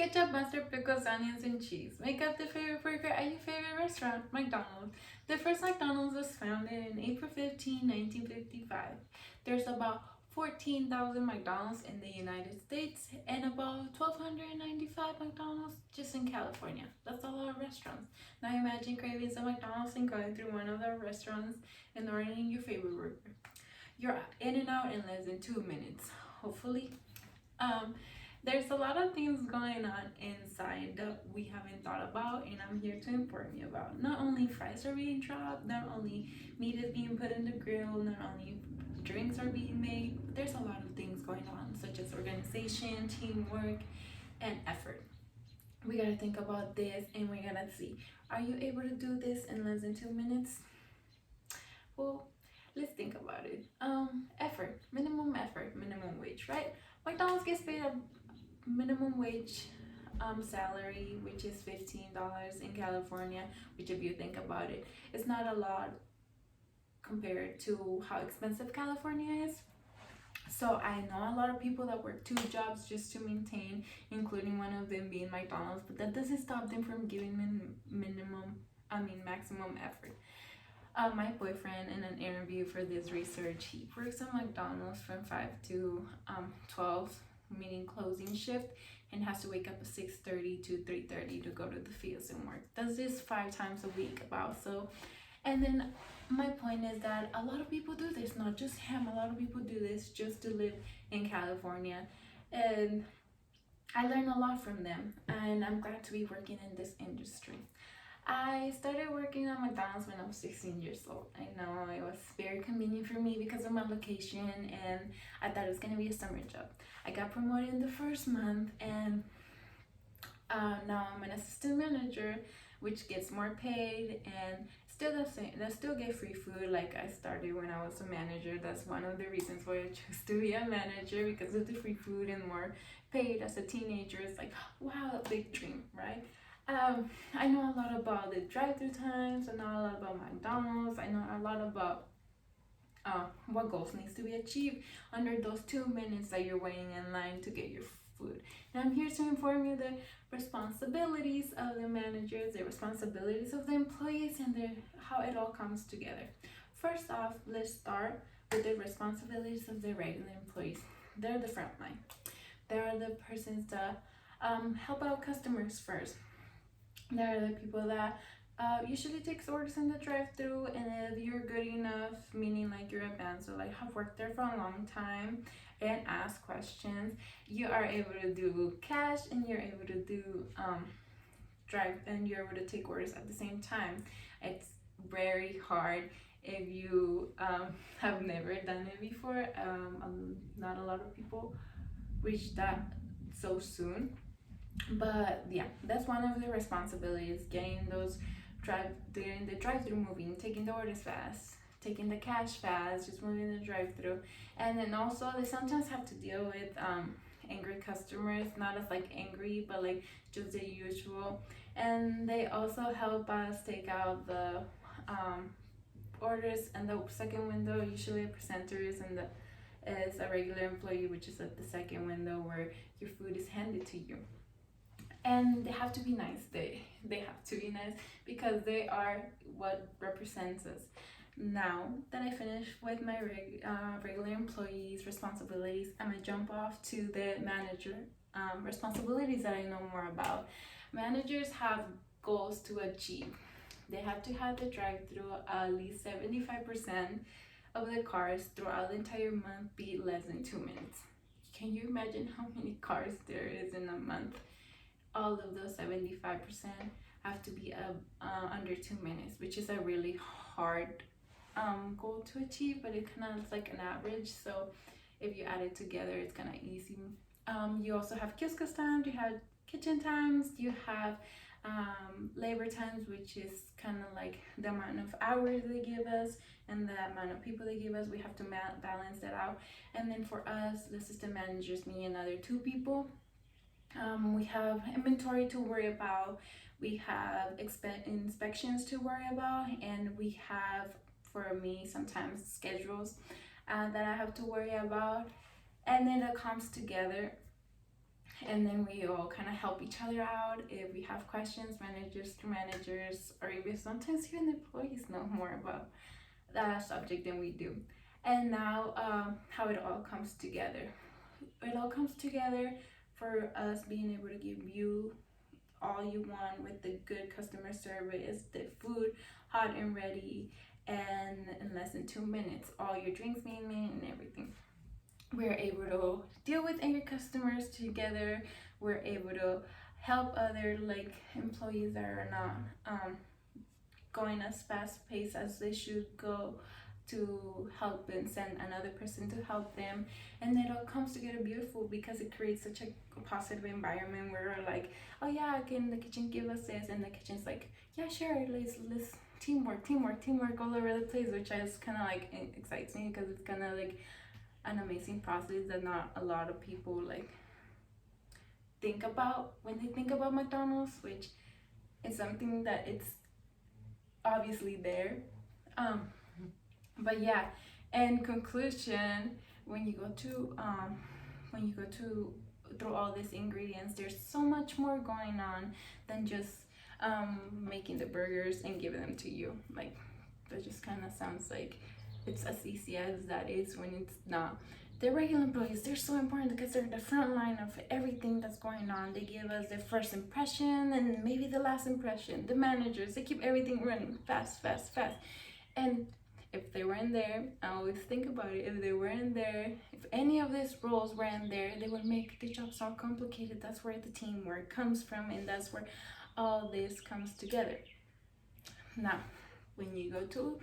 Ketchup, mustard, pickles, onions, and cheese make up the favorite burger at your favorite restaurant, McDonald's. The first McDonald's was founded in April 15, 1955. There's about 14,000 McDonald's in the United States and about 1,295 McDonald's just in California. That's a lot of restaurants. Now imagine craving some McDonald's and going through one of their restaurants and ordering your favorite burger. You're in and out in less than 2 minutes, hopefully. There's a lot of things going on inside that we haven't thought about, and I'm here to inform you about. Not only fries are being dropped, not only meat is being put in the grill, not only drinks are being made, there's a lot of things going on, such as organization, teamwork, and effort. We gotta think about this and we gotta see, are you able to do this in less than 2 minutes? Well, let's think about it. Effort, minimum wage, right? McDonald's gets paid a minimum wage salary, which is $15 in California, which if you think about it, it's not a lot compared to how expensive California is. So I know a lot of people that work 2 jobs just to maintain, including one of them being McDonald's, but that doesn't stop them from giving maximum effort. My boyfriend, in an interview for this research, he works at McDonald's from 5 to 12, meaning closing shift, and has to wake up at 6:30 to 3:30 to go to the fields and work. Does this 5 times a week about. So, and then my point is that a lot of people do this, not just him. A lot of people do this just to live in California, and I learn a lot from them, and I'm glad to be working in this industry. I started working at McDonald's when I was 16 years old. I know it was very convenient for me because of my location, and I thought it was going to be a summer job. I got promoted in the first month, and now I'm an assistant manager, which gets more paid and still the same. I still get free food like I started when I was a manager. That's one of the reasons why I chose to be a manager, because of the free food and more paid as a teenager. It's like, wow, a big dream, right? I know a lot about the drive-through times. I know a lot about McDonald's. I know a lot about what goals needs to be achieved under those 2 minutes that you're waiting in line to get your food. And I'm here to inform you the responsibilities of the managers, the responsibilities of the employees, and how it all comes together. First off, let's start with the responsibilities of the regular employees. They're the front line. They're the persons that help out customers first. They're the people that usually takes orders in the drive-thru, and if you're good enough, meaning like you're advanced, so like have worked there for a long time and ask questions, you are able to do cash and you're able to do drive, and you're able to take orders at the same time. It's very hard if you have never done it before. Not a lot of people reach that so soon. But yeah, that's one of the responsibilities, getting the drive-through moving, taking the orders fast, taking the cash fast, just moving the drive-through. And then also they sometimes have to deal with angry customers, not as like angry, but like just the usual. And they also help us take out the orders in the second window. Usually a presenter is a regular employee, which is at the second window where your food is handed to you. And they have to be nice. They have to be nice because they are what represents us. Now that I finished with my regular employees' responsibilities, I'm gonna jump off to the manager responsibilities that I know more about. Managers have goals to achieve. They have to have the drive-through at least 75% of the cars throughout the entire month be less than 2 minutes. Can you imagine how many cars there is in a month? All of those 75% have to be under 2 minutes, which is a really hard goal to achieve, but it kind of is like an average. So if you add it together, it's kind of easy. You also have kiosk times, you have kitchen times, you have labor times, which is kind of like the amount of hours they give us and the amount of people they give us. We have to balance that out. And then for us, the assistant managers, me and other 2 people, we have inventory to worry about, we have inspections to worry about, and we have, for me, sometimes schedules that I have to worry about. And then it comes together and then we all kind of help each other out if we have questions, managers to managers, or even sometimes even employees know more about that subject than we do. And now, how it all comes together. It all comes together for us being able to give you all you want with the good customer service, the food hot and ready, and in less than 2 minutes, all your drinks being made and everything. We're able to deal with angry customers together. We're able to help other like employees that are not going as fast paced as they should go, to help and send another person to help them. And it all comes together beautiful because it creates such a positive environment where we're like, oh yeah, can the kitchen give us this, and the kitchen's like, yeah, sure, let's teamwork all over the place, which is kind of like excites me because it's kind of like an amazing process that not a lot of people like think about when they think about McDonald's, which is something that it's obviously there. um but yeah, in conclusion, when you go to through all these ingredients, there's so much more going on than just making the burgers and giving them to you. Like, that just kind of sounds like it's as easy as that is, when it's not. The regular employees, they're so important because they're the front line of everything that's going on. They give us the first impression and maybe the last impression. The managers, they keep everything running fast, fast, fast. And if they weren't there, I always think about it, if they weren't there, if any of these roles weren't there, they would make the job so complicated. That's where the teamwork comes from, and that's where all this comes together. Now, when you go to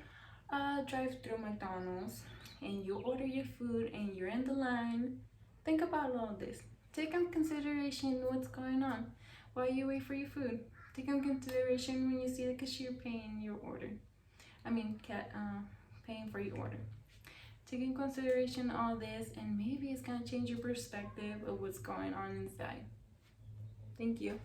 drive-through McDonald's and you order your food and you're in the line, think about all this. Take in consideration what's going on while you wait for your food. Take in consideration when you see the cashier paying your order. Paying for your order. Take in consideration all this, and maybe it's gonna change your perspective of what's going on inside. Thank you.